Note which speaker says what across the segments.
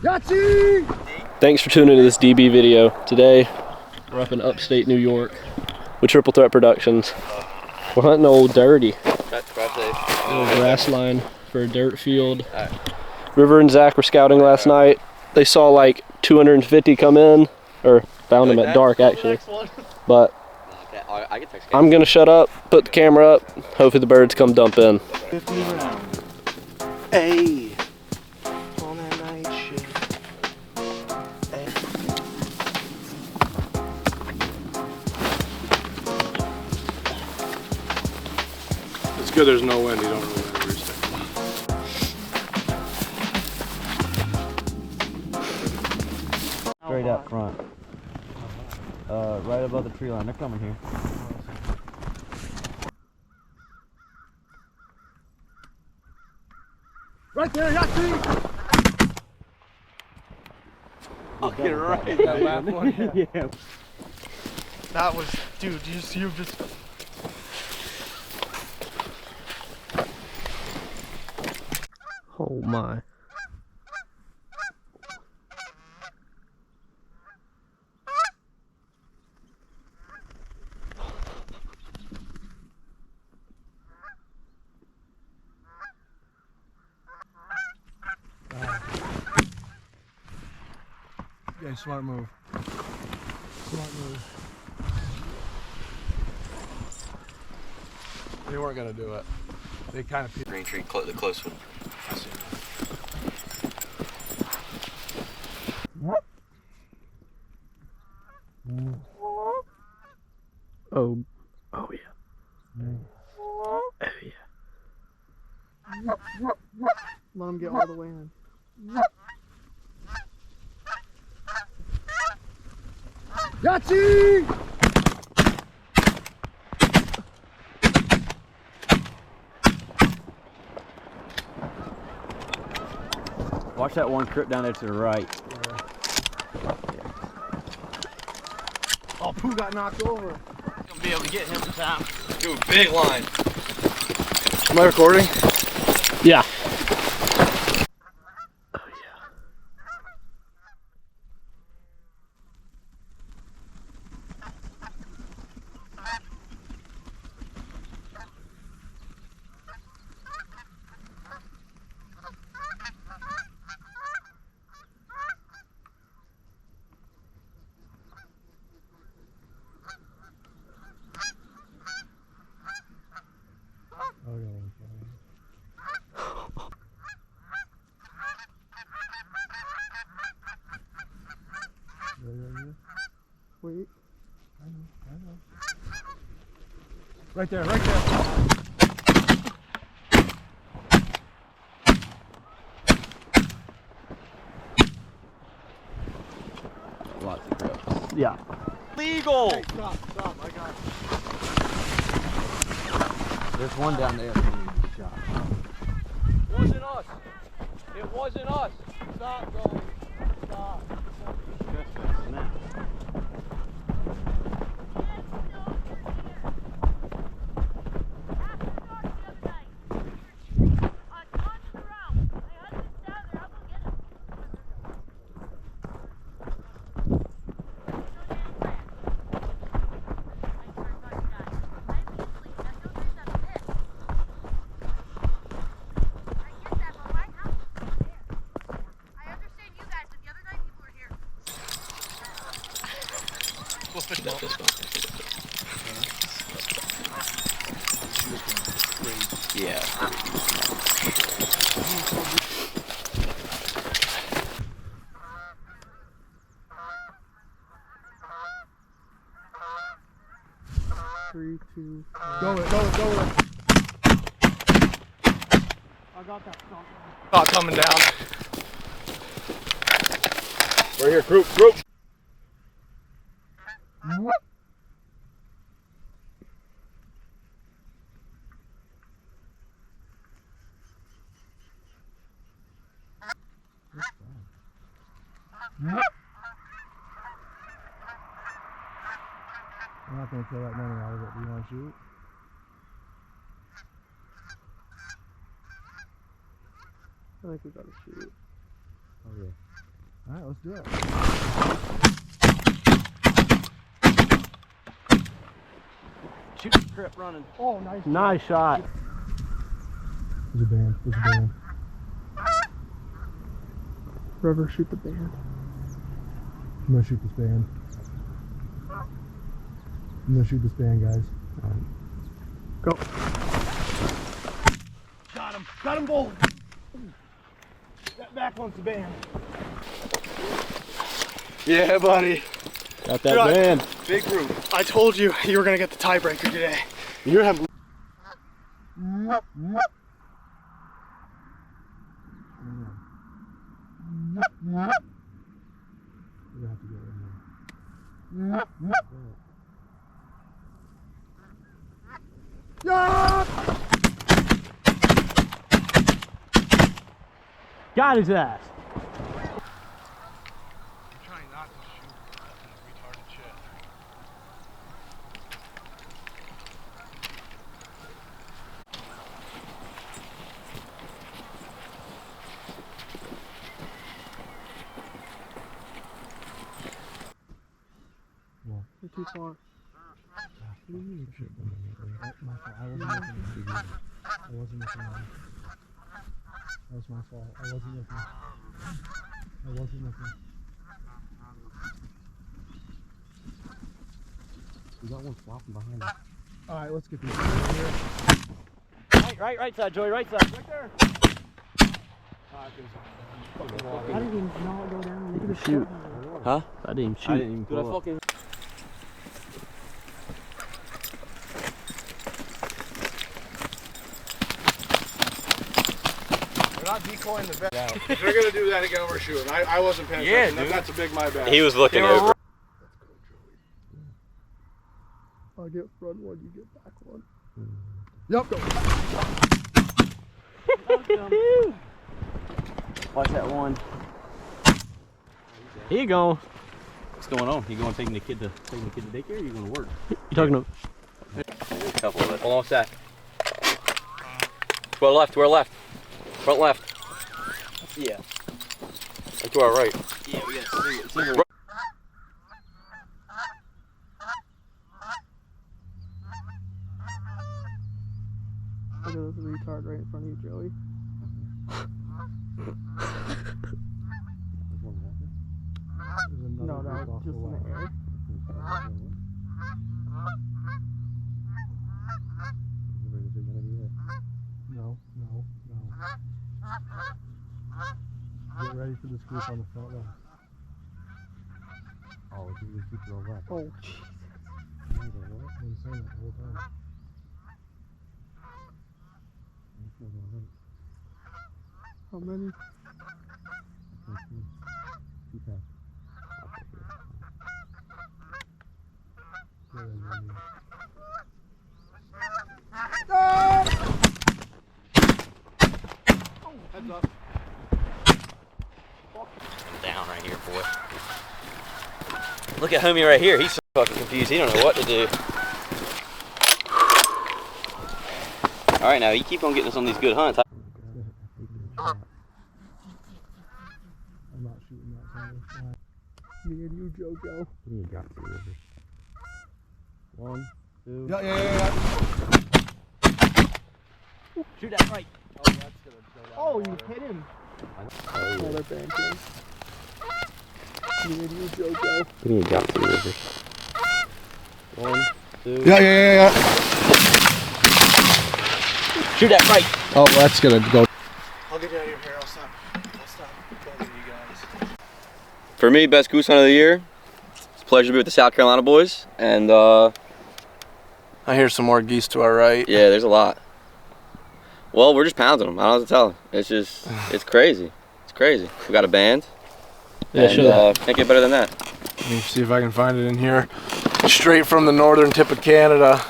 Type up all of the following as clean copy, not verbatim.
Speaker 1: Yahtzee!
Speaker 2: Thanks for tuning into this DB video. Today, we're up in upstate New York with Triple Threat Productions. We're hunting Old Dirty. Little grass line for a dirt field. River and Zach were scouting last night. They saw like 250 come in, or found them at dark actually. But I'm gonna shut up, put the camera up, hopefully the birds come dump in.
Speaker 1: 50 rounds. Hey! On that night shift. Hey.
Speaker 3: It's good there's no wind, you don't really have to reset.
Speaker 4: Straight up front. Right above the tree line. They're coming here.
Speaker 1: Right there, Yahtzee!
Speaker 3: I'll get it right. That last one.
Speaker 4: Yeah.
Speaker 1: That was, dude, you just...
Speaker 2: Oh my.
Speaker 3: Yeah, smart move. Smart move. They weren't gonna do it. They kind of
Speaker 5: Green tree, the close one.
Speaker 2: Oh yeah. Oh yeah.
Speaker 1: Let him get all the way in. Yahtzee!
Speaker 4: Watch that one crip down there to the right.
Speaker 1: Oh, Pooh got knocked over.
Speaker 5: Gonna be able to get him in time. Dude, big line.
Speaker 3: Am I recording?
Speaker 2: Yeah.
Speaker 1: Wait.
Speaker 3: I know. Right there, right there.
Speaker 4: Lots of crips.
Speaker 2: Yeah.
Speaker 5: Legal!
Speaker 1: Hey, stop, I got it.
Speaker 4: There's one down there that needs a shot.
Speaker 5: It wasn't us. It wasn't us.
Speaker 1: Stop going. Stop.
Speaker 4: Now.
Speaker 5: Yeah.
Speaker 1: Three, two,
Speaker 3: Go with it.
Speaker 1: I got that.
Speaker 5: Oh, coming down.
Speaker 3: Right here, group. I'm not going to kill that money out of it. Do you want to shoot?
Speaker 1: I think we gotta shoot.
Speaker 3: Okay.
Speaker 1: let's do it.
Speaker 4: Shoot the crip running.
Speaker 1: Oh, nice.
Speaker 2: Nice shot.
Speaker 1: There's a band. There's a band. River, shoot the band. I'm gonna shoot this band. I'm gonna shoot this band, guys. Go. Got him. Got him both. That back one's the band.
Speaker 3: Yeah, buddy.
Speaker 2: Got that band.
Speaker 3: Big group.
Speaker 1: I told you you were gonna get the tiebreaker today.
Speaker 3: You're having.
Speaker 2: Got his ass.
Speaker 3: I'm trying not to shoot retarded shit.
Speaker 1: You're too far. I wasn't looking. That was my fault. I wasn't looking. I wasn't looking.
Speaker 4: We got one flopping behind us.
Speaker 1: Alright, let's get these here.
Speaker 4: Right side, Joey, right side. Right there.
Speaker 1: I didn't even know it go down. Look at the
Speaker 2: Shoot.
Speaker 4: Huh?
Speaker 2: I didn't even shoot.
Speaker 4: I didn't even pull up.
Speaker 3: We're not decoying the band. If they're gonna do that again, we're shooting. I wasn't paying
Speaker 5: Yeah,
Speaker 3: attention.
Speaker 5: dude.
Speaker 3: That's a big my bad.
Speaker 5: He was looking over.
Speaker 1: I'll get front one, you get back one. Yep, go.
Speaker 4: Watch that one.
Speaker 2: Here you go.
Speaker 4: What's going on? You going taking the kid to daycare? Or you going to work?
Speaker 2: You talking to?
Speaker 5: A couple of it. Hold on a sec. To our left, to our left. Front left.
Speaker 4: Yeah.
Speaker 5: And to our right.
Speaker 4: Yeah, we got single.
Speaker 1: Look at this retard right in front of you, Joey. No, just in the air. No. Get ready for this group on the front line.
Speaker 4: Oh, you keep your left.
Speaker 1: Oh, Jesus. I've been saying that the whole time. How many?
Speaker 3: Heads up.
Speaker 5: Down right here, boy. Look at homie right here. He's so fucking confused. He don't know what to do. All right, now you keep on getting us on these good hunts.
Speaker 1: I'm not shooting that time. Me and you, JoJo.
Speaker 4: You got the river. 1, 2.
Speaker 3: Yeah.
Speaker 4: Shoot that right.
Speaker 1: Oh, you hit him. Another band thing. Me and you, JoJo.
Speaker 4: You got the river. 1, 2.
Speaker 3: Yeah.
Speaker 5: Shoot that right.
Speaker 3: Oh, that's gonna go.
Speaker 1: I'll get out of your hair. I'll stop bugging you guys.
Speaker 5: For me, best goose hunt of the year. It's a pleasure to be with the South Carolina boys. And
Speaker 3: I hear some more geese to our right.
Speaker 5: yeah, there's a lot. Well, we're just pounding them. I don't know what to tell them. It's just, it's crazy. It's crazy. We got a band.
Speaker 2: Yeah,
Speaker 5: and,
Speaker 2: sure.
Speaker 5: can't get better than that.
Speaker 3: Let me see if I can find it in here. Straight from the northern tip of Canada.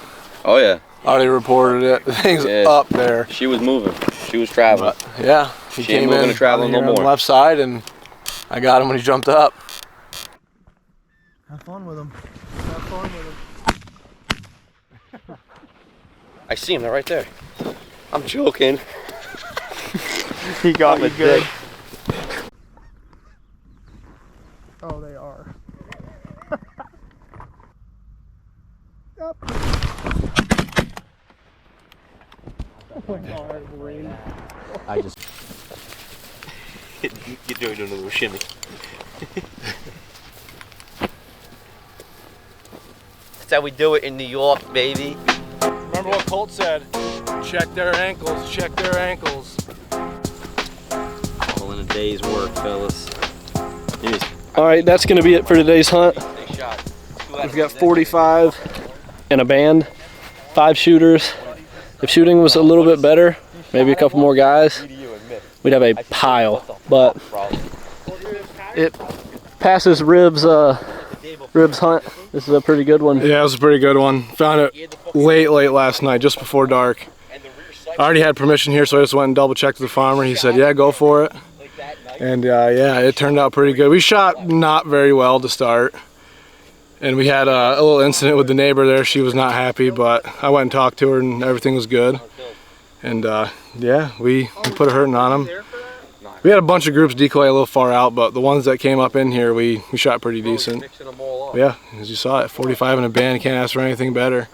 Speaker 5: Oh yeah.
Speaker 3: Already reported it. The thing's
Speaker 5: Yeah.
Speaker 3: up there.
Speaker 5: She was moving. She was traveling.
Speaker 3: But, yeah, he
Speaker 5: She ain't
Speaker 3: came
Speaker 5: moving
Speaker 3: in
Speaker 5: to travel
Speaker 3: on
Speaker 5: no
Speaker 3: here on the
Speaker 5: more.
Speaker 3: left side, and I got him when he jumped up.
Speaker 1: Have fun with them. Have fun with them.
Speaker 5: I see him. They're right there. I'm joking.
Speaker 1: He got me good. Oh, they are. Yep. Oh my God, Marine.
Speaker 4: I just. You're doing a little shimmy.
Speaker 5: That's how we do it in New York, baby.
Speaker 3: Remember what Colt said? Check their ankles, check their ankles.
Speaker 4: All in a day's work, fellas.
Speaker 2: All right, that's gonna be it for today's hunt. We've got 45 and a band, 5 shooters. If shooting was a little bit better, maybe a couple more guys, we'd have a pile. But it passes Rib's hunt. This is a pretty good one.
Speaker 3: Yeah, it was a pretty good one. Found it late last night, just before dark. I already had permission here, so I just went and double checked with the farmer. He said, yeah, go for it. And yeah, it turned out pretty good. We shot not very well to start. And we had a little incident with the neighbor there. She was not happy, but I went and talked to her and everything was good. And yeah, we put a hurting on them. We had a bunch of groups decoy a little far out, but the ones that came up in here, we shot pretty decent. But yeah, as you saw it, 45 in a band, you can't ask for anything better.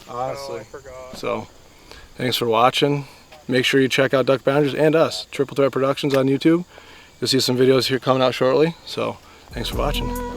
Speaker 3: Honestly. So, thanks for watching. Make sure you check out Duck Boundaries and us, Triple Threat Productions on YouTube. You'll see some videos here coming out shortly. So, thanks for watching.